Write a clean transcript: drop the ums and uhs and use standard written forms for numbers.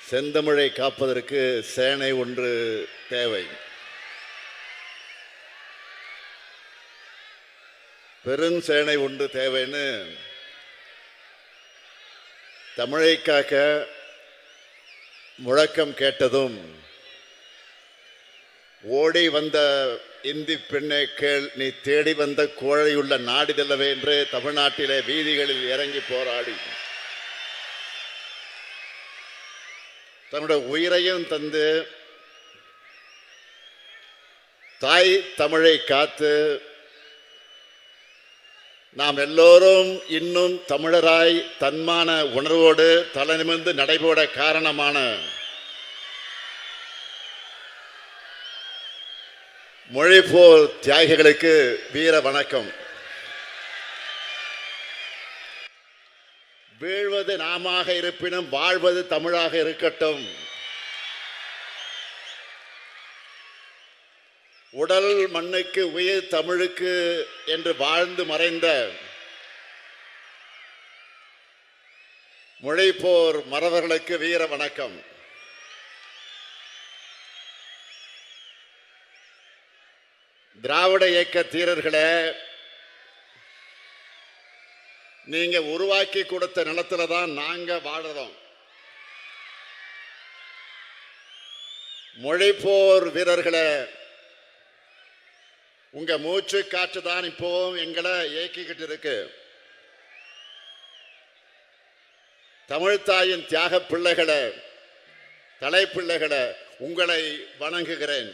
செந்தமிழை காப்பதற்கு சேனை ஒன்று தேவை. பெருஞ்சேனை ஒன்று தேவைன்னு தமிழை காக்க முழக்கம் கேட்டதும் ஓடி வந்த இந்தி பெண்ணை கேள், நீ தேடி வந்த கோழையுள்ள நாடிதல்லவே என்று தமிழ்நாட்டிலே வீதிகளில் இறங்கி போராடி தன்னுடைய உயிரையும் தந்து தாய் தமிழை காத்து நாம் எல்லோரும் இன்னும் தமிழராய் தன்மான உணர்வோடு தலைநிமிர்ந்து நடைபோட காரணமான மொழிப்போர் தியாகிகளுக்கு வீர வணக்கம். வீழ்வது நாமாக இருப்பினும் வாழ்வது தமிழாக இருக்கட்டும். உடல் மண்ணுக்கு உயிர் தமிழுக்கு என்று வாழ்ந்து மறைந்த மொழிப்போர் மறவர்களுக்கு வீர வணக்கம். திராவிட இயக்க தீரர்களே, நீங்க உருவாக்கி கொடுத்த நிலத்துல தான் நாங்க வாழறோம். மொழிப்போர் வீரர்களே, உங்க மூச்சு காற்று தான் இப்போ எங்களை இயக்கிக்கிட்டு இருக்கு. தமிழ்த்தாயின் தியாக பிள்ளைகளை, தலைப்பிள்ளைகளை உங்களை வணங்குகிறேன்.